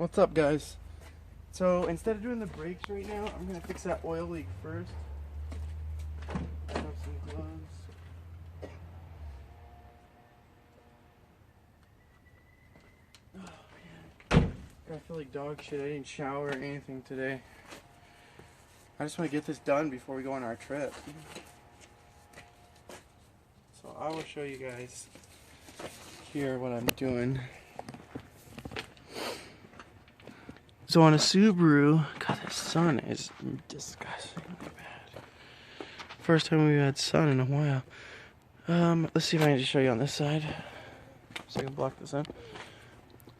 What's up, guys? So instead of doing the brakes right now, I'm gonna fix that oil leak first. I have some gloves. Oh man, I feel like dog shit. I didn't shower or anything today. I just want to get this done before we go on our trip. So I will show you guys here what I'm doing. So on a Subaru, God, the sun is disgustingly bad. First time we've had sun in a while. Let's see if I can just show you on this side, so I can block the sun.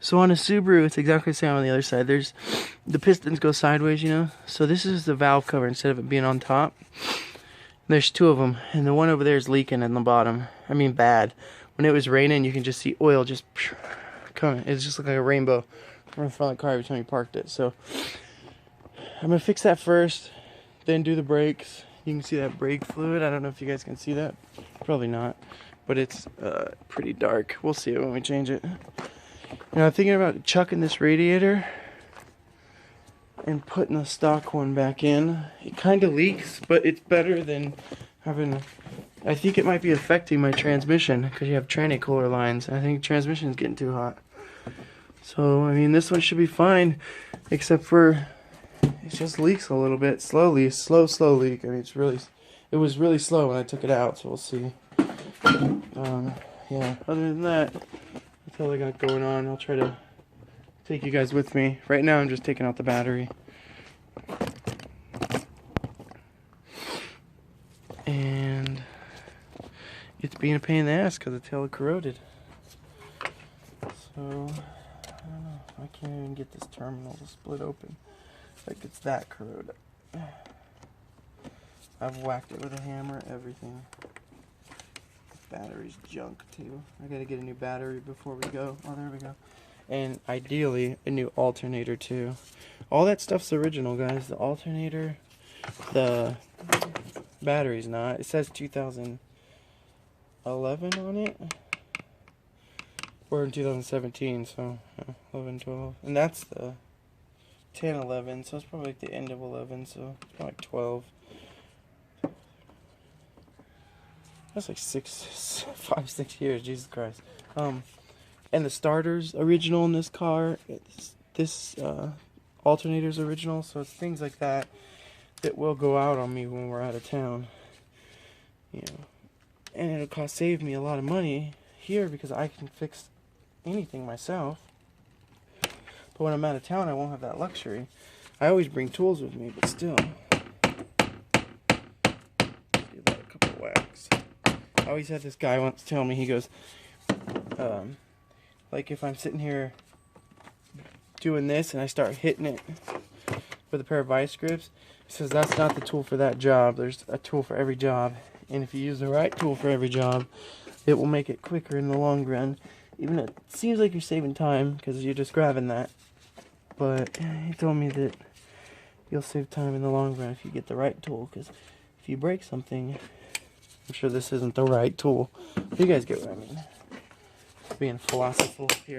So on a Subaru, it's exactly the same on the other side. There's the pistons go sideways, you know. So this is the valve cover instead of it being on top. There's two of them, and the one over there is leaking in the bottom. I mean, bad. When it was raining, you can just see oil just coming. It just looked like a rainbow in front of the car every time you parked it. So I'm gonna fix that first, then do the brakes. You can see that brake fluid. I don't know if you guys can see that. Probably not, but it's pretty dark. We'll see it when we change it. Now I'm thinking about chucking this radiator and putting the stock one back in. It kind of leaks, but it's better than having. I think it might be affecting my transmission because you have tranny cooler lines. I think transmission is getting too hot. So, I mean, this one should be fine, except for it just leaks a little bit slowly. Slow leak. I mean, it was really slow when I took it out, so we'll see. Yeah, other than that, that's all I got going on. I'll try to take you guys with me. Right now, I'm just taking out the battery. And it's being a pain in the ass because the tail is corroded. So I don't know. I can't even get this terminal to split open. Like it's that corroded. I've whacked it with a hammer, everything. The battery's junk too. I gotta get a new battery before we go. Oh, there we go. And ideally, a new alternator too. All that stuff's original, guys. The alternator, the battery's not. It says 2011 on it. We're in 2017, so 11, 12. And that's the 10, 11, so it's probably like the end of 11, so it's probably like 12. That's like 5, 6 years, Jesus Christ. And the starter's original in this car. This alternator's original, so it's things like that that will go out on me when we're out of town. You know, and it'll save me a lot of money here because I can fix anything myself. But when I'm out of town, I won't have that luxury. I always bring tools with me, but still. Give that a couple of whacks. I always had this guy once tell me, he goes, like if I'm sitting here doing this and I start hitting it with a pair of vice grips, he says that's not the tool for that job. There's a tool for every job. And if you use the right tool for every job, it will make it quicker in the long run. Even though it seems like you're saving time because you're just grabbing that. But he told me that you'll save time in the long run if you get the right tool. Because if you break something, I'm sure this isn't the right tool. You guys get what I mean. Being philosophical here.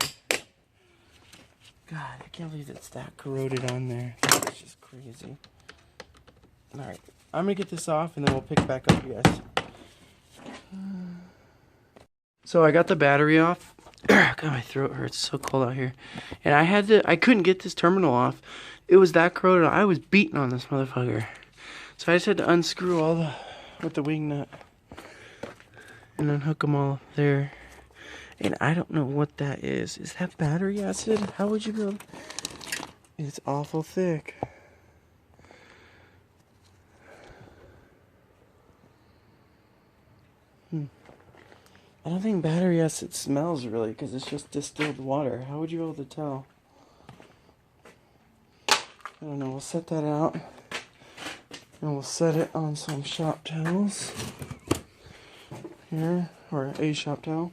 God, I can't believe it's that corroded on there. That's just crazy. Alright, I'm going to get this off and then we'll pick back up, you guys. So I got the battery off. God, my throat hurts. It's so cold out here. And I couldn't get this terminal off. It was that corroded. I was beating on this motherfucker. So I just had to unscrew with the wing nut. And unhook them all there. And I don't know what that is. Is that battery acid? How would you go? It's awful thick. I don't think battery acid smells really because it's just distilled water. How would you be able to tell? I don't know. We'll set that out. And we'll set it on some shop towels. Here. Or a shop towel.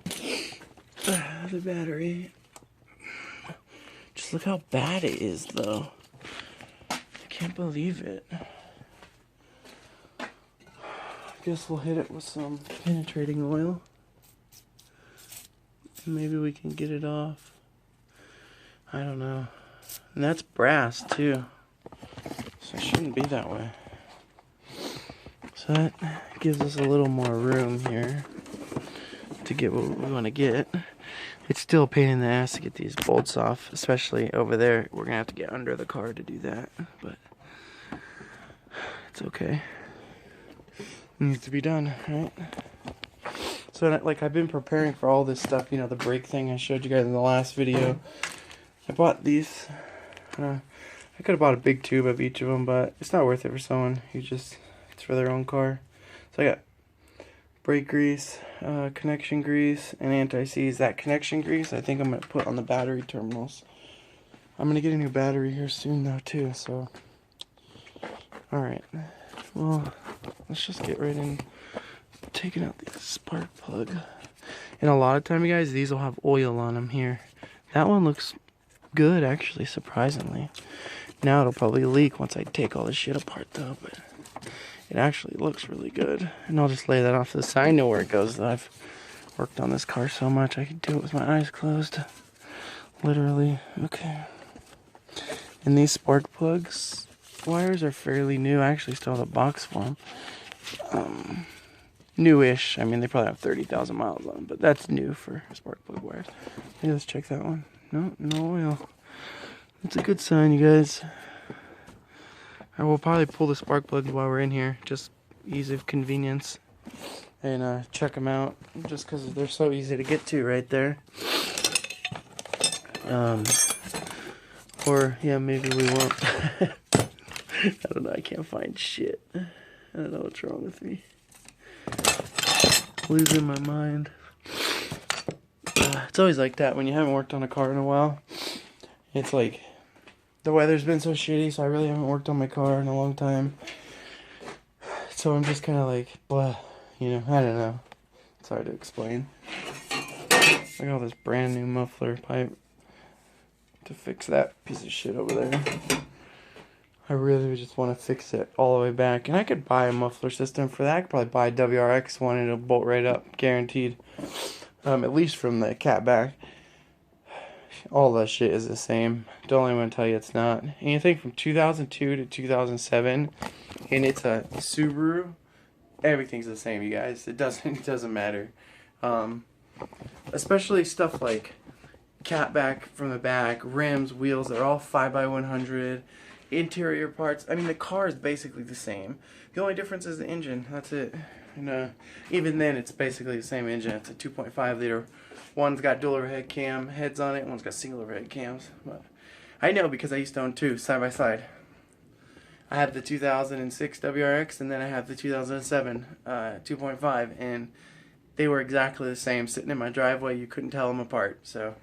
The battery. Just look how bad it is though. I can't believe it. Guess we'll hit it with some penetrating oil. Maybe we can get it off. I don't know. And that's brass too. So it shouldn't be that way. So that gives us a little more room here to get what we want to get. It's still a pain in the ass to get these bolts off, especially over there. We're gonna have to get under the car to do that, but it's okay. It needs to be done, right? So like I've been preparing for all this stuff, you know, the brake thing I showed you guys in the last video. I bought these. I could have bought a big tube of each of them, but it's not worth it for someone who just, it's for their own car. So I got brake grease, connection grease, and anti-seize. That connection grease I think I'm going to put on the battery terminals. I'm going to get a new battery here soon though too, so. Alright, well, let's just get right in taking out the spark plug. And a lot of time, you guys, these will have oil on them here. That one looks good, actually, surprisingly. Now it'll probably leak once I take all this shit apart though, but it actually looks really good. And I'll just lay that off to the side. I know where it goes though. I've worked on this car so much I can do it with my eyes closed. Literally. Okay. And these spark plugs wires are fairly new. I actually still have the box for them. Newish. I mean, they probably have 30,000 miles on them, but that's new for spark plug wires. Hey, let's check that one. No oil. That's a good sign, you guys. I will probably pull the spark plugs while we're in here, just ease of convenience, and check them out, just because they're so easy to get to right there. Or yeah, maybe we won't. I don't know. I can't find shit. I don't know what's wrong with me. Losing my mind. It's always like that when you haven't worked on a car in a while. It's like the weather's been so shitty, so I really haven't worked on my car in a long time. So I'm just kind of like, blah, you know, I don't know. It's hard to explain. I got all this brand new muffler pipe to fix that piece of shit over there. I really just want to fix it all the way back. And I could buy a muffler system for that. I could probably buy a WRX one and it'll bolt right up, guaranteed. At least from the cat back. All that shit is the same. Don't even want to tell you it's not. Anything from 2002 to 2007, and it's a Subaru, everything's the same, you guys. It doesn't matter. Especially stuff like cat back from the back, rims, wheels, they're all 5x100. Interior parts, I mean, the car is basically the same. The only difference is the engine. That's it. And even then, it's basically the same engine. It's a 2.5 liter. One's got dual overhead cam heads on it. One's got single overhead cams. But I know because I used to own two side by side. I have the 2006 WRX and then I have the 2007 2.5, and they were exactly the same, sitting in my driveway. You couldn't tell them apart. So,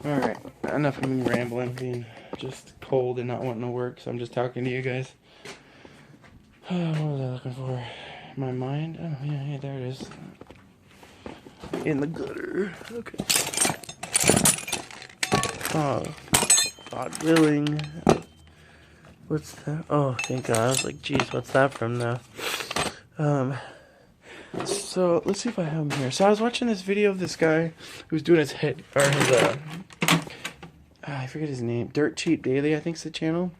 all right, enough of me rambling, being just cold and not wanting to work. So I'm just talking to you guys. What was I looking for? My mind? Oh, yeah, there it is. In the gutter. Okay. Oh, God willing. What's that? Oh, thank God. I was like, geez, what's that from though? So, let's see if I have him here. So, I was watching this video of this guy who was doing his head, or his, I forget his name. Dirt Cheap Daily, I think's the channel.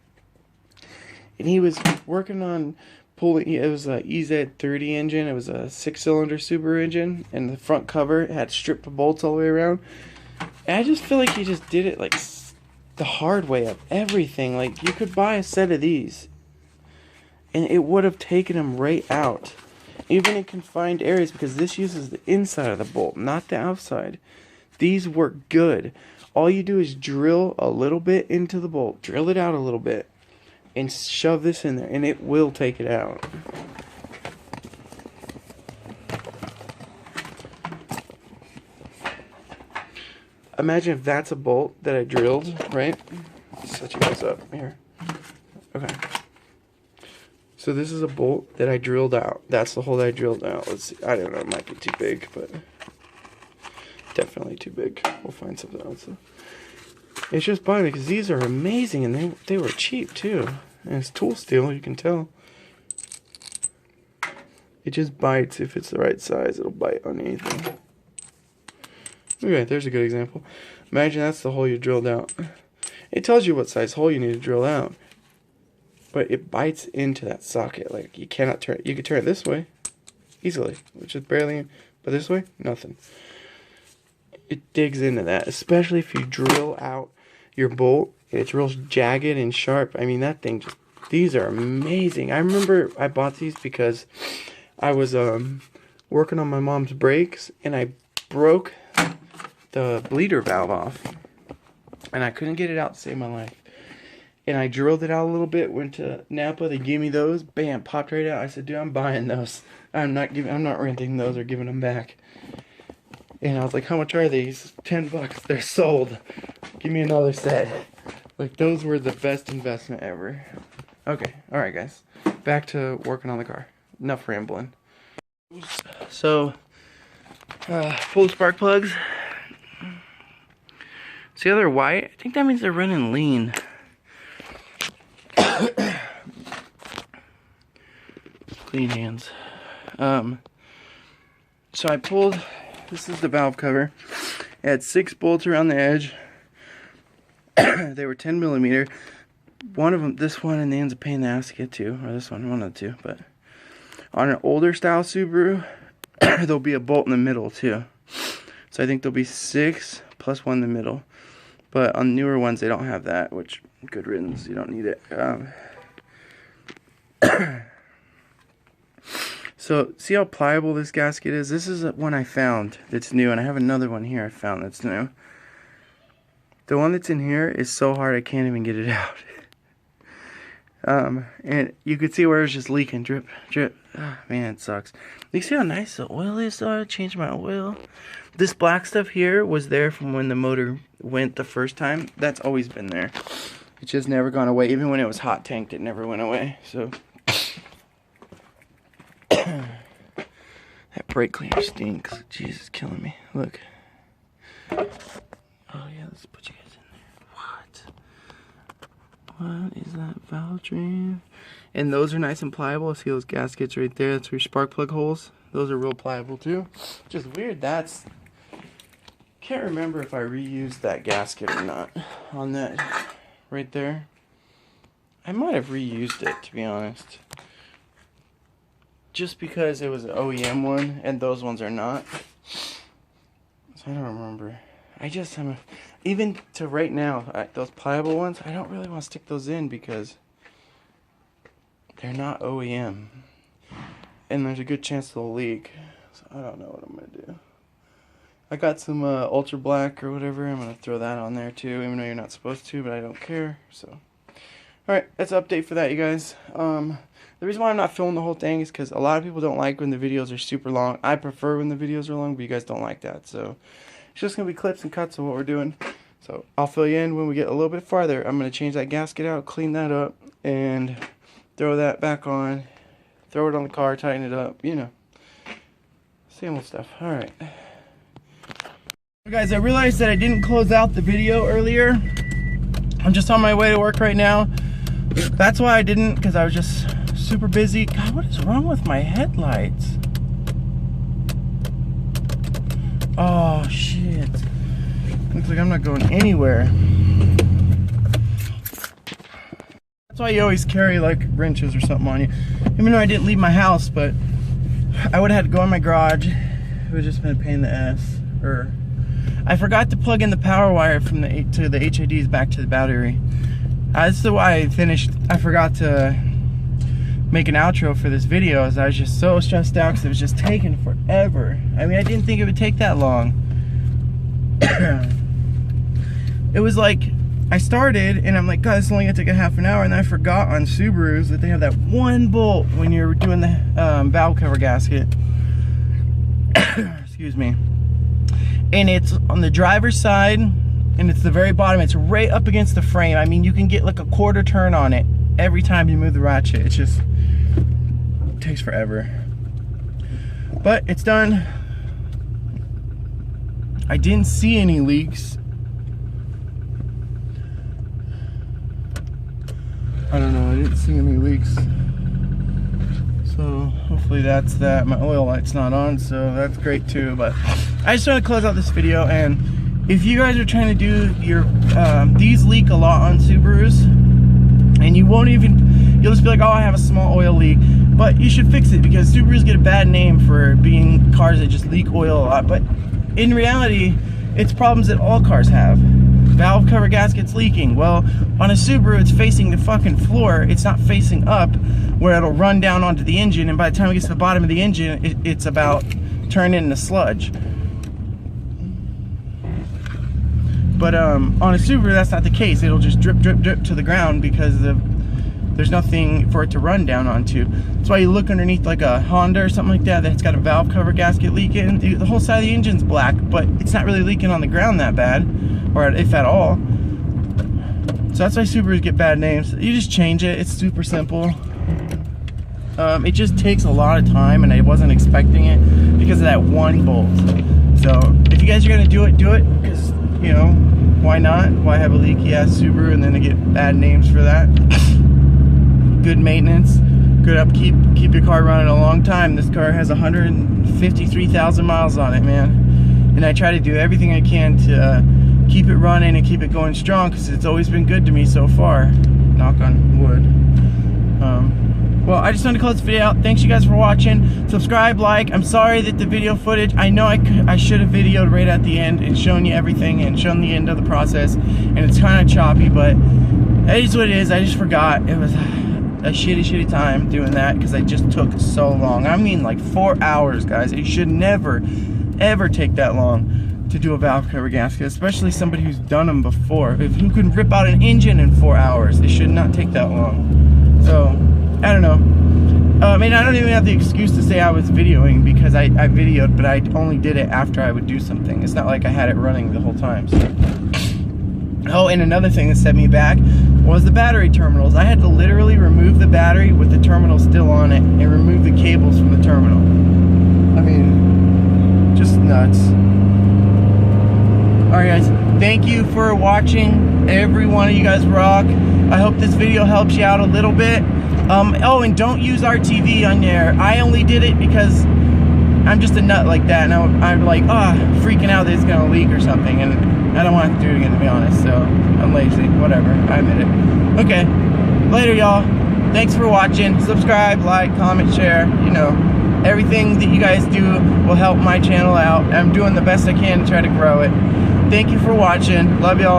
And he was working on pulling, it was a EZ30 engine. It was a 6-cylinder Subaru engine, and the front cover had stripped of bolts all the way around. And I just feel like he just did it like the hard way of everything. Like, you could buy a set of these and it would have taken them right out, even in confined areas, because this uses the inside of the bolt, not the outside. These work good. All you do is drill a little bit into the bolt, drill it out a little bit, and shove this in there, and it will take it out. Imagine if that's a bolt that I drilled, right? Set you guys up here. Okay. So this is a bolt that I drilled out. That's the hole that I drilled out. Let's see. I don't know. It might be too big, but definitely too big. We'll find something else. It's just buying it because these are amazing, and they were cheap too. And it's tool steel, you can tell. It just bites if it's the right size. It'll bite on anything. Okay, there's a good example. Imagine that's the hole you drilled out. It tells you what size hole you need to drill out, but it bites into that socket. Like, you cannot turn it. You can turn it this way easily, which is barely, but this way, nothing. It digs into that, especially if you drill out your bolt. It's real jagged and sharp. I mean, that thing just, these are amazing. I remember I bought these because I was working on my mom's brakes, and I broke the bleeder valve off, and I couldn't get it out to save my life. And I drilled it out a little bit, went to Napa, they gave me those, bam, popped right out. I said, dude, I'm buying those. I'm not renting those or giving them back. And I was like, how much are these? $10. They're sold. Give me another set. Like, those were the best investment ever. Okay, alright guys. Back to working on the car. Enough rambling. So, pull the spark plugs. See how they're white? I think that means they're running lean. Clean hands. So I pulled, this is the valve cover. It had 6 bolts around the edge. They were 10 millimeter. One of them, this one, and the end's a pain in the ass to get to, or this one of the two. But on an older style Subaru, there'll be a bolt in the middle too. So I think there'll be 6 plus 1 in the middle. But on newer ones, they don't have that, which, good riddance, you don't need it. So, see how pliable this gasket is? This is one I found that's new, and I have another one here I found that's new. The one that's in here is so hard I can't even get it out. And you could see where it's just leaking, drip, drip. Oh, man, it sucks. You see how nice the oil is, though? I changed my oil. This black stuff here was there from when the motor went the first time. That's always been there. It's just never gone away. Even when it was hot tanked, it never went away. So that brake cleaner stinks. Jesus, killing me. Look. Oh yeah, let's put you guys in there. What is that valve train? And those are nice and pliable. See those gaskets right there? That's your spark plug holes. Those are real pliable too. Just weird. That's, can't remember if I reused that gasket or not on that right there. I might have reused it, to be honest. Just because it was an OEM one and those ones are not. So I don't remember. Even to right now, those pliable ones, I don't really want to stick those in because they're not OEM. And there's a good chance they'll leak. So I don't know what I'm going to do. I got some ultra black or whatever. I'm going to throw that on there too, even though you're not supposed to, but I don't care. So, alright, that's an update for that, you guys. The reason why I'm not filming the whole thing is because a lot of people don't like when the videos are super long. I prefer when the videos are long, but you guys don't like that. So, it's just going to be clips and cuts of what we're doing. So, I'll fill you in when we get a little bit farther. I'm going to change that gasket out, clean that up, and throw that back on. Throw it on the car, tighten it up, you know. Same old stuff. Alright. Guys, I realized that I didn't close out the video earlier. I'm just on my way to work right now. That's why I didn't, because I was just super busy. God, what is wrong with my headlights? Oh, shit. Looks like I'm not going anywhere. That's why you always carry like wrenches or something on you. Even though I didn't leave my house, but I would have had to go in my garage. It would just been a pain in the ass. Or I forgot to plug in the power wire from the HIDs back to the battery. That's why I forgot to make an outro for this video, as I was just so stressed out because it was just taking forever. I mean, I didn't think it would take that long. It was like, I started and I'm like, God, this is only gonna take a half an hour, and then I forgot on Subarus that they have that one bolt when you're doing the valve cover gasket. Excuse me. And it's on the driver's side, and it's the very bottom. It's right up against the frame. I mean, you can get like a quarter turn on it every time you move the ratchet. It just takes forever. But it's done. I didn't see any leaks. I don't know, I didn't see any leaks. So hopefully that's that. My oil light's not on, so that's great too. But I just want to close out this video, and if you guys are trying to do your, these leak a lot on Subarus, and you won't even, you'll just be like, oh, I have a small oil leak, but you should fix it, because Subarus get a bad name for being cars that just leak oil a lot, but in reality, it's problems that all cars have. Valve cover gaskets leaking. Well, on a Subaru, it's facing the fucking floor. It's not facing up, where it'll run down onto the engine, and by the time it gets to the bottom of the engine, it's about turning into sludge. But on a Subaru, that's not the case. It'll just drip, drip, drip to the ground because there's nothing for it to run down onto. That's why you look underneath like a Honda or something like that that's got a valve cover gasket leaking. The whole side of the engine's black, but it's not really leaking on the ground that bad, or if at all. So that's why Subarus get bad names. You just change it. It's super simple. It just takes a lot of time, and I wasn't expecting it because of that one bolt. So if you guys are gonna do it, because, you know, why not? Why have a leaky ass Subaru and then they get bad names for that? Good maintenance, good upkeep, keep your car running a long time. This car has 153,000 miles on it, man. And I try to do everything I can to keep it running and keep it going strong, because it's always been good to me so far. Knock on wood. Well, I just wanted to close this video out. Thanks you guys for watching. Subscribe, like. I'm sorry that the video footage, I know I should have videoed right at the end and shown you everything and shown the end of the process, and it's kind of choppy, but it is what it is. I just forgot. It was a shitty time doing that because I just took so long. I mean, like 4 hours, guys. It should never ever take that long to do a valve cover gasket, especially somebody who's done them before. Who can rip out an engine in 4 hours? It should not take that long. So I don't know. I mean, I don't even have the excuse to say I was videoing, because I videoed, but I only did it after I would do something. It's not like I had it running the whole time. So. Oh, and another thing that set me back was the battery terminals. I had to literally remove the battery with the terminal still on it and remove the cables from the terminal. I mean, just nuts. Alright guys, thank you for watching. Every one of you guys rock. I hope this video helps you out a little bit. Oh, and don't use RTV on there. I only did it because I'm just a nut like that, and I'm like, freaking out that it's gonna leak or something, and I don't want to have to do it again, to be honest. So I'm lazy. Whatever. I admit it. Okay. Later, y'all. Thanks for watching. Subscribe, like, comment, share. You know, everything that you guys do will help my channel out. I'm doing the best I can to try to grow it. Thank you for watching. Love y'all.